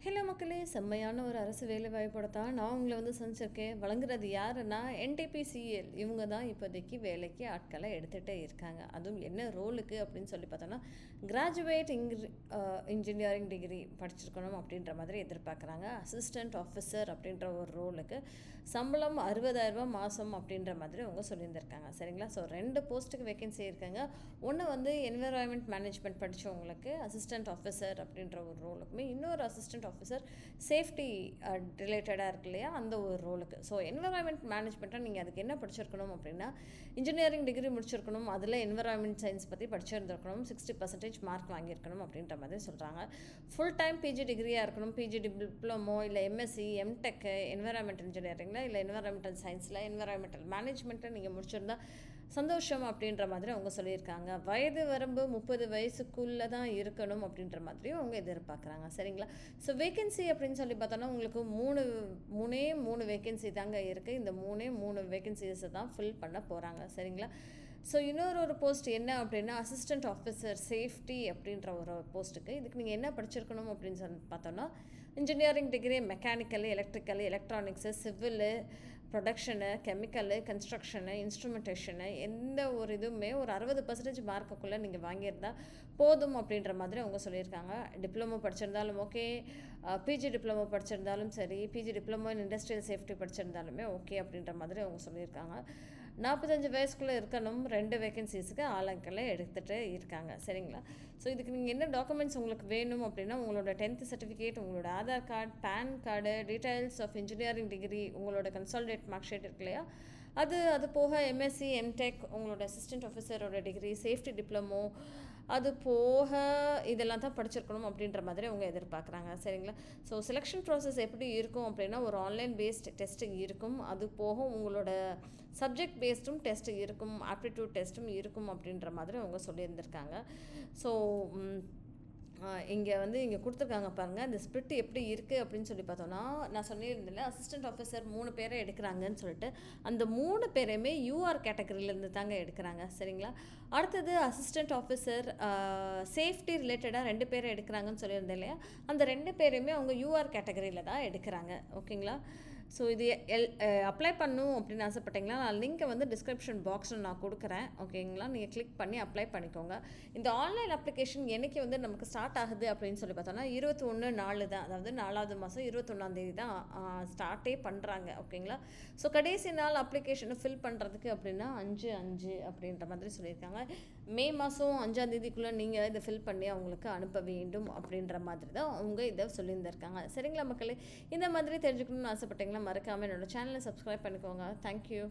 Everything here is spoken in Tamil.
ஹலோ மக்களே, செம்மையான ஒரு அரசு வேலைவாய்ப்போட தான் நான் உங்களை சந்திச்சிருக்கேன். வழங்குறது யாருன்னா NTPCL. இவங்க தான் இப்போதைக்கு வேலைக்கு ஆட்களை எடுத்துகிட்டே இருக்காங்க. அதுவும் என்ன ரோலுக்கு அப்படின்னு சொல்லி பார்த்தோன்னா, கிராஜுவேட் இன்ஜினியரிங் டிகிரி படிச்சிருக்கணும் அப்படின்ற மாதிரி எதிர்பார்க்குறாங்க. அசிஸ்டண்ட் ஆஃபீஸர் அப்படின்ற ஒரு ரோலுக்கு சம்பளம் 60,000 மாதம் அப்படின்ற மாதிரி அவங்க சொல்லியிருந்திருக்காங்க. சரிங்களா? ஸோ 2 போஸ்ட்டுக்கு வேகன்சி இருக்காங்க. ஒன்று என்விரான்மெண்ட் மேனேஜ்மெண்ட் படித்தவங்களுக்கு அசிஸ்டண்ட் ஆஃபீஸர் அப்படின்ற ஒரு ரோலுக்குமே, இன்னொரு அசிஸ்டண்ட் ஆஃபீஸர் சேஃப்டி ரிலேட்டடாக இருக்கு இல்லையா, அந்த ஒரு ரோலுக்கு. ஸோ என்விரான்மெண்ட் மேனேஜ்மெண்ட்டாக நீங்கள் அதுக்கு என்ன படிச்சிருக்கணும் அப்படின்னா, இன்ஜினியரிங் டிகிரி முடிச்சிருக்கணும், அதில் என்விரான்மெண்ட் சயின்ஸ் பற்றி படிச்சிருந்துருக்கணும், 60% மார்க் வாங்கியிருக்கணும் அப்படின்ற மாதிரி சொல்கிறாங்க. ஃபுல் டைம் பிஜி டிகிரியாக இருக்கணும், பிஜி டிப்ளமோ இல்லை எம்எஸ்சி எம்டெக் என்விரான்மெண்டல் இன்ஜினியரிங்கில் இல்லை என்விரான்மெண்டல் சயின்ஸில் என்விரான்மெண்டல் மேனேஜ்மெண்ட்டை நீங்கள் முடிச்சிருந்தா சந்தோஷம் அப்படின்ற மாதிரி அவங்க சொல்லியிருக்காங்க. வயது வரம்பு 30 வயசுக்குள்ளே தான் இருக்கணும் அப்படின்ற மாதிரியும் அவங்க எதிர்பார்க்குறாங்க. சரிங்களா? ஸோ வேகன்சி அப்படின்னு சொல்லி பார்த்தோன்னா, உங்களுக்கு மூணே வேகன்சி தாங்க இருக்குது. இந்த மூணு வேகன்சிஸை தான் ஃபில் பண்ண போகிறாங்க. சரிங்களா? ஸோ இன்னொரு போஸ்ட் என்ன அப்படின்னா, அசிஸ்டண்ட் ஆஃபீஸர் சேஃப்டி அப்படின்ற ஒரு போஸ்ட்டுக்கு இதுக்கு நீங்கள் என்ன படிச்சிருக்கணும் அப்படின்னு சொல்லி பார்த்தோன்னா, engineering degree mechanical, electrical, electronics, civil, production, chemical, construction, instrumentation, எந்த ஒரு இதுவுமே ஒரு 60% மார்க்குக்குள்ளே நீங்கள் வாங்கியிருந்தா போதும் அப்படின்ற மாதிரி அவங்க சொல்லியிருக்காங்க. டிப்ளமோ படிச்சிருந்தாலும் ஓகே, பிஜி டிப்ளமோ படிச்சிருந்தாலும் சரி, PG diploma in industrial safety படிச்சிருந்தாலுமே ஓகே அப்படின்ற மாதிரி அவங்க சொல்லியிருக்காங்க. 45 வயசுக்குள்ளே இருக்கணும். 2 வேகன்சிஸுக்கு ஆளுங்களை எடுத்துகிட்டு இருக்காங்க. சரிங்களா? ஸோ இதுக்கு நீங்கள் என்ன டாக்குமெண்ட்ஸ் உங்களுக்கு வேணும் அப்படின்னா, உங்களோட 10th சர்டிஃபிகேட், உங்களோட Aadhaar card, pan card, details of engineering degree, உங்களோட கன்சாலிடேட் மார்க் ஷீட் இருக்கு இல்லையா, அது போக எம்எஸ்சி எம்டெக், உங்களோட அசிஸ்டண்ட் ஆஃபீஸரோட டிகிரி, சேஃப்டி டிப்ளமோ, அது போக இதெல்லாம் தான் படிச்சிருக்கணும் அப்படின்ற மாதிரி அவங்க எதிர்பார்க்குறாங்க. சரிங்களா? ஸோ செலெக்ஷன் ப்ராசஸ் எப்படி இருக்கும் அப்படின்னா, ஒரு ஆன்லைன் பேஸ்ட் டெஸ்ட்டு இருக்கும். அது போக உங்களோட சப்ஜெக்ட் பேஸ்டும் டெஸ்ட்டு இருக்கும், ஆப்டிடியூட் டெஸ்ட்டும் இருக்கும் அப்படின்ற மாதிரி அவங்க சொல்லியிருந்திருக்காங்க. ஸோ இங்கே கொடுத்துருக்காங்க பாருங்கள், இந்த ஸ்பிரிட் எப்படி இருக்குது அப்படின்னு சொல்லி பார்த்தோன்னா, நான் சொல்லியிருந்தேன் அசிஸ்டண்ட் ஆஃபீஸர் 3 பேரை எடுக்கிறாங்கன்னு சொல்லிட்டு, அந்த 3 பேரையுமே யூஆர் கேட்டகரியிலேருந்து தாங்க எடுக்கிறாங்க. சரிங்களா? அடுத்தது அசிஸ்டண்ட் ஆஃபீஸர் சேஃப்டி ரிலேட்டடாக 2 பேரை எடுக்கிறாங்கன்னு சொல்லியிருந்தேன் இல்லையா, அந்த 2 பேரையுமே அவங்க யூஆர் கேட்டகரியில் தான் எடுக்கிறாங்க. ஓகேங்களா? ஸோ இது அப்ளை பண்ணணும் அப்படின்னு ஆசைப்பட்டீங்களா, நான் லிங்க்கை டிஸ்கிரிப்ஷன் பாக்ஸில் நான் கொடுக்குறேன். ஓகேங்களா? நீங்கள் கிளிக் பண்ணி அப்ளை பண்ணிக்கோங்க. இந்த ஆன்லைன் அப்ளிகேஷன் என்னைக்கு நமக்கு ஸ்டார்ட் ஆகுது அப்படின்னு சொல்லி பார்த்தோன்னா, 21/4 தான், அதாவது 4வது மாதம் 21ஆம் தேதி தான் ஸ்டார்ட்டே பண்ணுறாங்க. ஓகேங்களா? ஸோ கடைசி நாள் அப்ளிகேஷனை ஃபில் பண்ணுறதுக்கு அப்படின்னா 5/5 அப்படின்ற மாதிரி சொல்லியிருக்காங்க. மே மாதம் 5ஆம் தேதிக்குள்ளே நீங்கள் இதை ஃபில் பண்ணி அவங்களுக்கு அனுப்ப வேண்டும் அப்படின்ற மாதிரி தான் அவங்க இதை சொல்லியிருந்திருக்காங்க. சரிங்களா மக்களே? இந்த மாதிரி தெரிஞ்சுக்கணும்னு ஆசைப்பட்டீங்களா, மறக்காமல் என்னோடய சேனலை சப்ஸ்கிரைப் பண்ணிக்கோங்க. தேங்க்யூ.